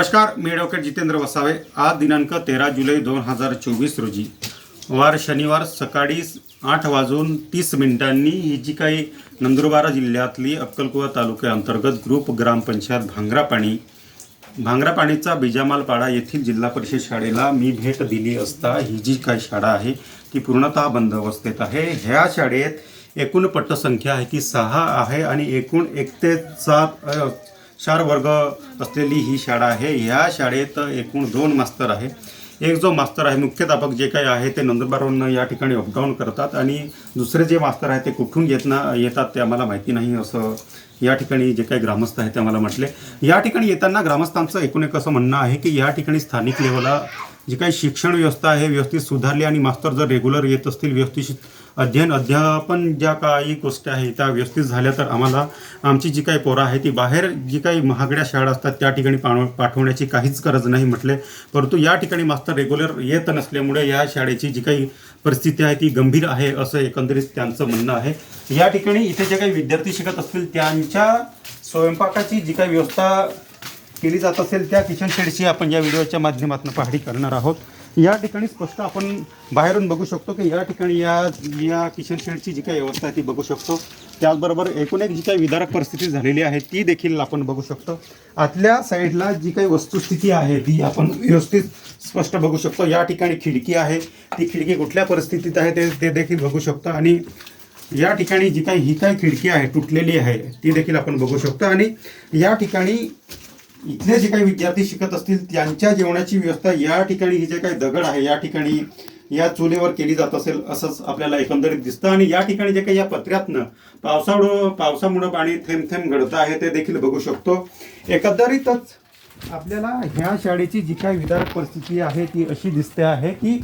नमस्कार, मी ॲडव्होकेट जितेंद्र वसावे। आज दिनांक 13 जुलै 2024 रोजी वार शनिवार सकाळी 8:30 ही जी काही नंदुरबार जिल्ह्यातली अक्कलकुवा तालुक्याअंतर्गत ग्रुप ग्रामपंचायत भांग्रापाणीचा बिजामालपाडा येथील जिल्हा परिषद शाळेला मी भेट दिली असता ही जी काही शाळा आहे ती पूर्णतः बंद अवस्थेत आहे। ह्या शाळेत एकूण पटसंख्या आहे ती 6 आहे आणि एकूण 1 ते 4 वर्ग असलेली ही शाळा आहे। ह्या शाळेत एकूण 2 मास्तर आहे। एक जो मास्तर आहे मुख्याध्यापक जे काही आहे ते नंदुरबारवरून या ठिकाणी अपडाऊन करतात आणि दुसरे जे मास्तर आहे ते कुठून येतात ते आम्हाला माहिती नाही असं या ठिकाणी जे काही ग्रामस्थ आहे ते आम्हाला म्हटले। या ठिकाणी येताना ग्रामस्थांचं एकूण एक असं म्हणणं आहे की या ठिकाणी स्थानिक लेवलला जी काही शिक्षण व्यवस्था आहे व्यवस्थित सुधारली आणि मास्तर जर रेग्युलर येत असतील, व्यवस्थित अध्यापन ज्या काही गोष्टी आहेत त्या व्यवस्थित झाल्या तर आम्हाला आमची जी काही पोरं आहे ती बाहेर जी काही महागड्या शाळा असतात त्या ठिकाणी पाठवण्याची काहीच गरज नाही म्हटले। परंतु या ठिकाणी मास्तर रेग्युलर येत नसल्यामुळे या शाळेची जी काही परिस्थिती आहे ती गंभीर आहे असं एकंदरीत त्यांचं म्हणणं आहे। या ठिकाणी इथे जे काही विद्यार्थी शिकत असतील त्यांच्या स्वयंपाकाची जी काही व्यवस्था केली जात असेल त्या किचन शेडची आपण या व्हिडिओच्या माध्यमातून पाहणी करणार आहोत। या ठिकाणी स्पष्ट आपण बाहेरून बघू शकतो की या ठिकाणी या किचन शेडची जी काही व्यवस्था आहे ती बघू शकतो। त्याचबरोबर एकूण एक जी काही विदारक परिस्थिती झालेली आहे ती देखील आपण बघू शकतो। आतल्या साईडला जी काही वस्तुस्थिती आहे ती आपण व्यवस्थित स्पष्ट बघू शकतो। या ठिकाणी खिडकी आहे, ती खिडकी कुठल्या परिस्थितीत आहे ते देखील बघू शकतो आणि या ठिकाणी जी काही ही काही खिडकी आहे तुटलेली आहे ती देखील आपण बघू शकतो आणि या ठिकाणी इथले जे काही विद्यार्थी शिकत असतील त्यांच्या जेवणाची व्यवस्था या ठिकाणी ही जे काही दगड आहे या ठिकाणी या चुलीवर केली जात असेल असंच आपल्याला एकंदरीत दिसतं आणि या ठिकाणी जे काही या पत्र्यातनं पावसामुळे पाणी थेंब थेंब गळतं आहे ते देखील बघू शकतो। एकंदरीतच आपल्याला ह्या शाळेची जी काही विदारक परिस्थिती आहे ती अशी दिसते आहे की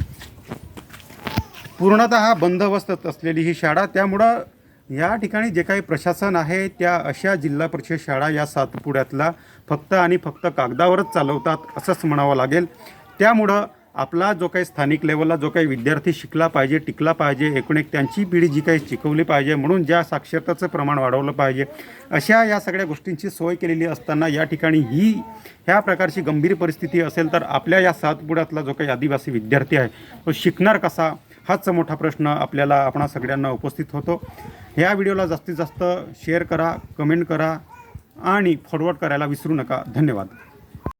पूर्णतः बंद अवस्थेत असलेली ही शाळा। त्यामुळं या ठिकाणी जे काही प्रशासन आहे त्या अशा जिल्हा परिषद शाळा या सातपुड्यातला फक्त आणि फक्त कागदावरच चालवतात असंच म्हणावं लागेल। त्यामुळं आपला जो काही स्थानिक लेवलला जो काही विद्यार्थी शिकला पाहिजे, टिकला पाहिजे, एकूण एक त्यांची पिढी जी काही शिकवली पाहिजे म्हणून ज्या साक्षरतेचं प्रमाण वाढवलं पाहिजे अशा या सगळ्या गोष्टींची सोय केलेली असताना या ठिकाणी ह्या प्रकारची गंभीर परिस्थिती असेल तर आपल्या या सातपुड्यातला जो काही आदिवासी विद्यार्थी आहे तो शिकणार कसा हाच मोठा प्रश्न आपणा सगळ्यांना उपस्थित होतो। ह्या व्हिडिओला जास्तीत जास्त शेअर करा, कमेंट करा आणि फॉरवर्ड करायला विसरू नका। धन्यवाद।